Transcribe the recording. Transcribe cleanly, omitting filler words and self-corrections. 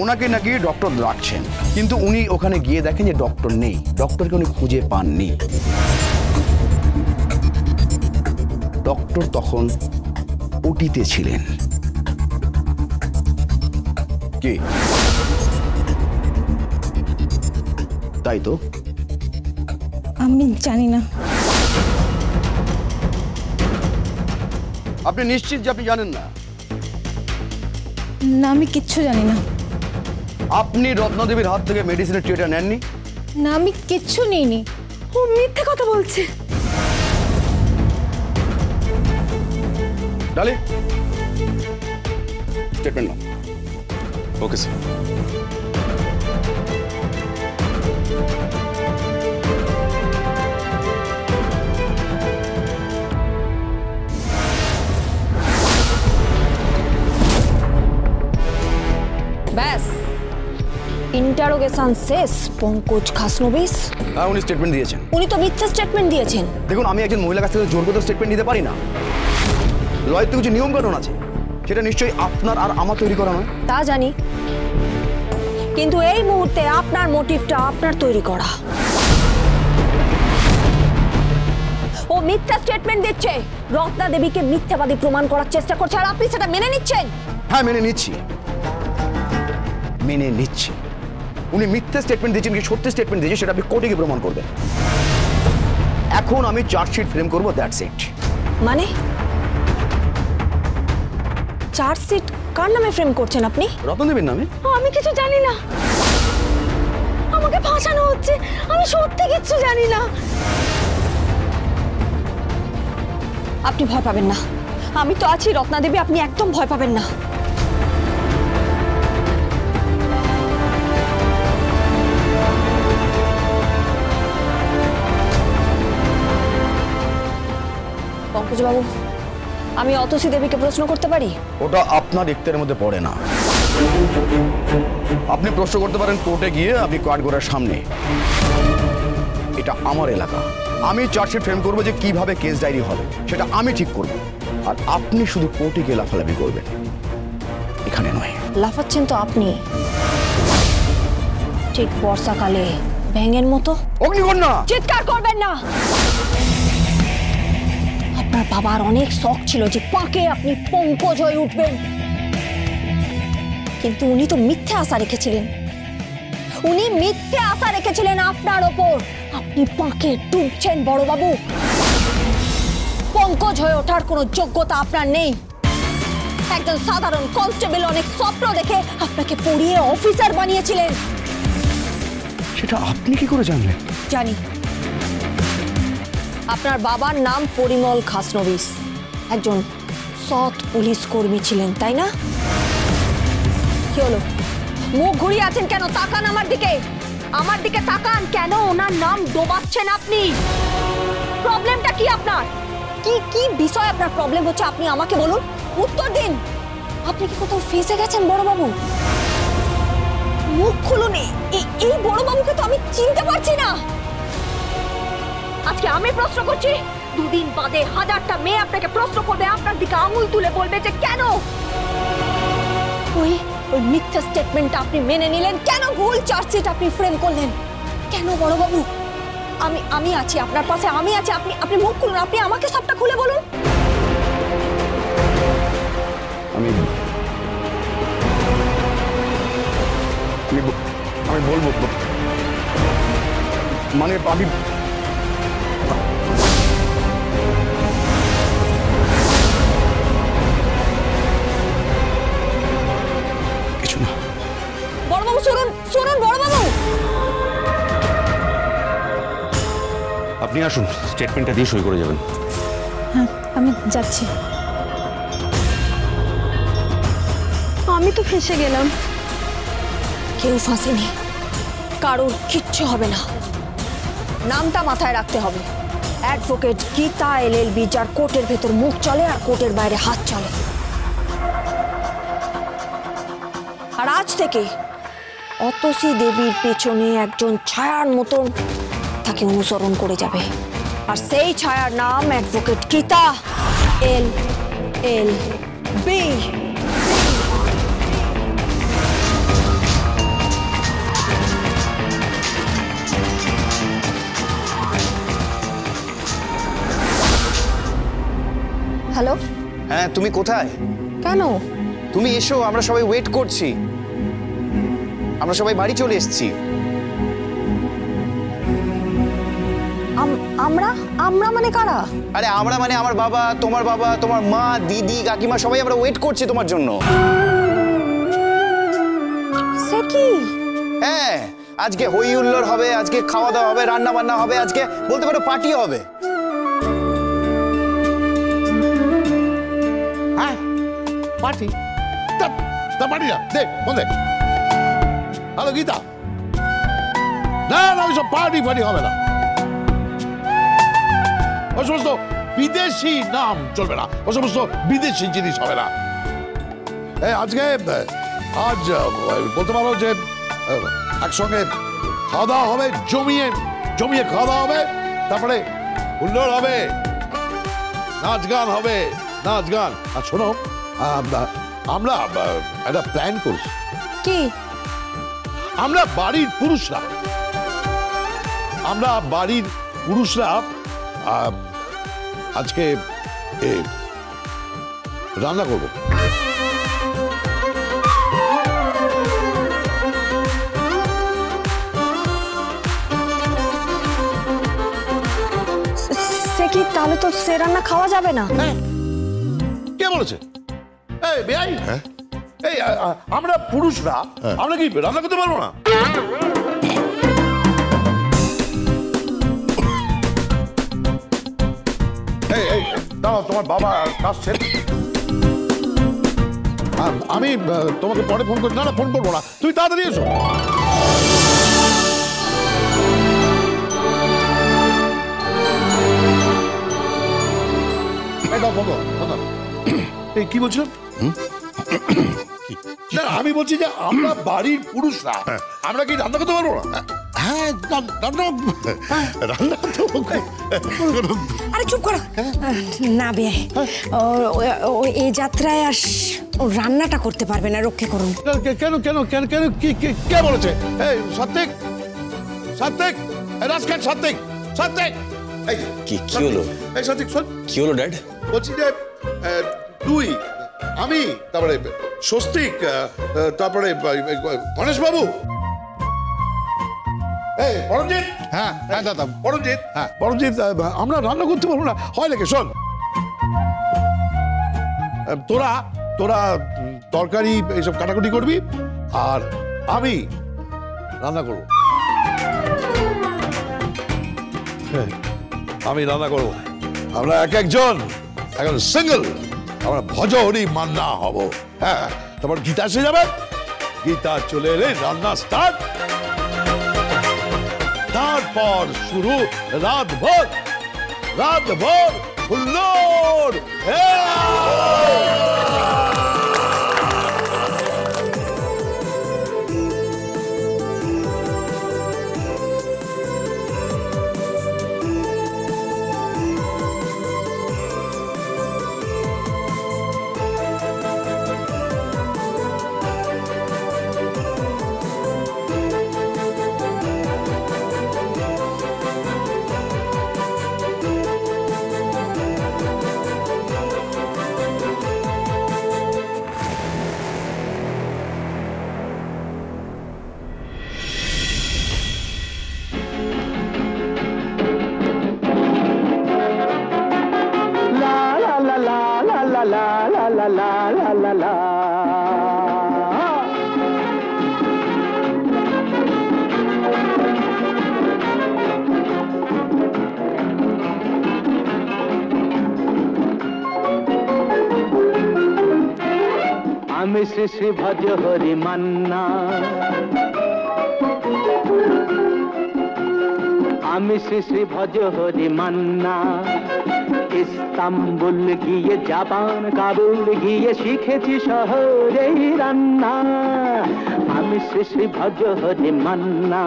ওনাকে নাকি ডক্টর রাখছেন, কিন্তু উনি ওখানে গিয়ে দেখেন যে ডক্টর নেই, ডক্টরকে উনি খুঁজে পাননি। ডক্টর তখন ওটিতে ছিলেন। কি তাই তো? আমি জানি না। আপনি নিশ্চিত যে আপনি জানেন না? না, আমি কিচ্ছু জানি না। আপনি রত্নাদেবীর হাত থেকে মেডিসিনের ট্রিটা নেননি? না, আমি কিচ্ছু নিইনি। ও মিথ্যে কথা বলছে। ডালি স্টেটমেন্ট নাও। Okay sir. ব্যাস, ইন্টারোগেশন শেষ। পঙ্কজ খাসনবিস। হ্যাঁ, উনি স্টেটমেন্ট দিয়েছেন। উনি তো মিথ্যা স্টেটমেন্ট দিয়েছেন। দেখুন, আমি একজন মহিলার কাছ থেকে জোর করে স্টেটমেন্ট নিতে পারি না। লয়ের তো কিছু নিয়ম কানুন আছে, সেটা নিশ্চয়ই আপনার আর আমার তৈরি করা নয়। তা জানি, কিন্তু এই মুহূর্তে আপনার মোটিভটা আপনার তৈরি করা। ও মিথ্যা স্টেটমেন্ট দিচ্ছে, রত্না দেবীকে মিথ্যাবাদী প্রমাণ করার চেষ্টা করছে, আর আপনি সেটা মেনে নিচ্ছেন। হ্যাঁ, মেনে নিচ্ছি। উনি মিথ্যা স্টেটমেন্ট দিয়েছেন কি সত্যি স্টেটমেন্ট দিয়েছে সেটা আপনি কোর্টে গিয়ে প্রমাণ করবেন। এখন আমি চার্জশিট ফ্রেম করবো, দ্যাটস ইট। মানে চার্জশিট কার নামে ফ্রেম করছেন আপনি? রত্নদেবীর নামে। আমি কিছু জানি না, আমাকে ফাঁসানো হচ্ছে। আমি সত্যি কিচ্ছু জানি না। আপনি ভয় পাবেন না, আমি তো আছি রত্না দেবী, আপনি একদম ভয় পাবেন না। পঙ্কজবাবু, আমি অতসী দেবীকে প্রশ্ন করতে পারি? ওটা আপনার ইখতিয়ারের মধ্যে পড়ে না। আপনি প্রশ্ন করতে পারেন কোর্টে গিয়ে, আপনি কাঠগড়ার সামনে। এটা আমার এলাকা, আমি চার্জশিট ফ্রেম করবো যে কিভাবে কেস ডায়েরি হবে সেটা আমি ঠিক করব, আর আপনি শুধু কোর্টে গিয়ে লাফালাফি করবেন, এখানে নয়। লাফাচ্ছেন তো আপনি, ঠিক বর্ষাকালে ব্যাঙের মতো। অগ্নিকন্যা! চিৎকার করবেন না। আপনার বাবার অনেক শখ ছিল যে পাকে আপনি পঙ্কজ হয়ে উঠবেন, কিন্তু উনি তো মিথ্যে আশা রেখেছিলেন। উনি মিথ্যে আশা রেখেছিলেন আপনার ওপর। আপনি পাকে ডুবছেন বড়বাবু। পঙ্কজ হয়ে ওঠার কোনো যোগ্যতা আপনার নেই। একজন সাধারণ কনস্টেবল অনেক স্বপ্ন দেখে আপনাকে পড়িয়ে অফিসার বানিয়েছিলেন। সেটা আপনি কি করে জানলেন? জানি, আপনার বাবার নাম পরিমল খাসনবিস, একজন সৎ পুলিশ কর্মী ছিলেন, তাই না? কি হলো, মুখ ঘুরিয়ে আছেন কেন? তাকান আমার দিকে, আমার দিকে তাকান। কেন ওনার নাম ডোবাচ্ছেন আপনি? প্রবলেমটা কি আপনার? কি কি বিষয় আপনার প্রবলেম হচ্ছে আপনি আমাকে বলুন, উত্তর দিন। আপনি কি কোথাও ফেঁসে গেছেন বড়বাবু? মুখ খুলুন। এই বড়বাবুকে তো আমি চিনতে পারছি না। আজকে আমি প্রশ্ন করছি, দুদিন বাদে হাজারটা মেয়ে আপনাকে প্রশ্ন করবে, আপনার দিকে আঙুল তুলে বলবে যে কেন ওই মিথ্যা স্টেটমেন্টটা আপনি মেনে নিলেন, কেন ভুল চার্জশিট আপনি ফ্রেম করলেন, কেন বড়বাবু? আমি আছি আপনার পাশে, আমি আছি। আপনি মুখ খুলুন, আপনি আমাকে সবটা খুলে বলুন। আমি বলবো, মানে আমি কিছু না। বড়বাবু শুনুন, শুনুন বড়বাবু। আপনি আসুন, স্টেটমেন্টটা দিয়ে সই করে যাবেন। হ্যাঁ, আমি যাচ্ছি। আমি তো ফেঁসে গেলাম। কেউ ফাঁসেনি, কারোর কিচ্ছু হবে না। নামটা মাথায় রাখতে হবে, অ্যাডভোকেট গীতা LLB, যার কোর্টের ভেতর মুখ চলে আর কোর্টের বাইরে হাত চলে। আর আজ থেকে অতসী দেবীর পেছনে একজন ছায়ার মতন তাকে অনুসরণ করে যাবে, আর সেই ছায়ার নাম অ্যাডভোকেট গীতা LLB। হ্যাঁ, তুমি কোথায়? কেন? তুমি এসো, আমরা সবাই ওয়েট করছি। আমরা সবাই বাড়ি চলে এসেছি। আমরা আমরা মানে কারা? আরে আমরা মানে আমার বাবা, তোমার মা, দিদি, কাকিমা সবাই আমরা ওয়েট করছি তোমার জন্য। সে কি? হ্যাঁ, আজকে হই হুল্লোড় হবে, আজকে খাওয়া দাওয়া হবে, রান্না বান্না হবে, আজকে বলতে পারো পার্টি হবে। হ্যাঁ, পার্টি? তা পার্টি না, দেখ ফোন দেখ। হ্যালো গীতা, না না ওইসব পার্টি ফার্টি হবে না। ওই সমস্ত বিদেশি নাম চলবে না, ওই সমস্ত বিদেশি জিনিস হবে না। আজ বলতে পারো যে একসঙ্গে খাওয়া দাওয়া হবে, জমিয়ে খাওয়া দাওয়া হবে, তারপরে হুল্লোড় হবে, নাচ গান হবে, নাচ গান। আর শোনো, আমরা একটা প্ল্যান করছি। কি? আমরা বাড়ির পুরুষরা আজকে রান্না করবো। সে কি? তাহলে তো সে রান্না খাওয়া যাবে না। কে বলেছে? এই বেআই, এই আমরা পুরুষরা আমরা কি রান্না করতে পারবো না? এই দাঁড়াও, তোমার বাবা আসছে। আমি তোমাকে পরে ফোন করছি। না ফোন করবো না, তুই তাড়াতাড়ি এসো। এই কি বলছিলাম? না আমি বলছি যে আমরা বাড়ির পুরুষরা আমরা কি রান্না করতে পারবো না? হ্যাঁ, রান্না আরে চুপ করো না বে, এই যাত্রায় রান্নাটা করতে পারবে না, রক্ষে করুন। কেন কেন কেন কেন কে বলেছে? এই সাত্বিক, রাজখান সাত্বিক, কি হলো? এই সাত্বিক শোন। কি হলো ড্যাড? বলছি যে তুই, আমি, তারপরে স্বস্তিক, তারপরে গণেশ বাবু, পরমজিৎ। হ্যাঁ দাদা, পরমজিৎ, আমরা রান্না করতে পারবো না, হয় নাকি? শোন, তোরা তরকারি এইসব কাটাকুটি করবি আর আমি রান্না করবো। আমরা একজন এখন সিঙ্গেল, আমরা ভজহরি মান্না হব। হ্যাঁ, তারপর গীতা এসে যাবে, গীতা চলে এলে রান্না স্টার্ট, তারপর শুরু রাতভর হুল্লোড়। আমি শ্রী শ্রী ভজ হরি মান্না, আমি শ্রী শ্রী ভজ হরি মান্না। ইস্তাম্বুল গিয়ে জাপান কাবুল গিয়ে শিখেছি শহরেই রান্না। আমি শ্রী শ্রী ভজ হরি মান্না।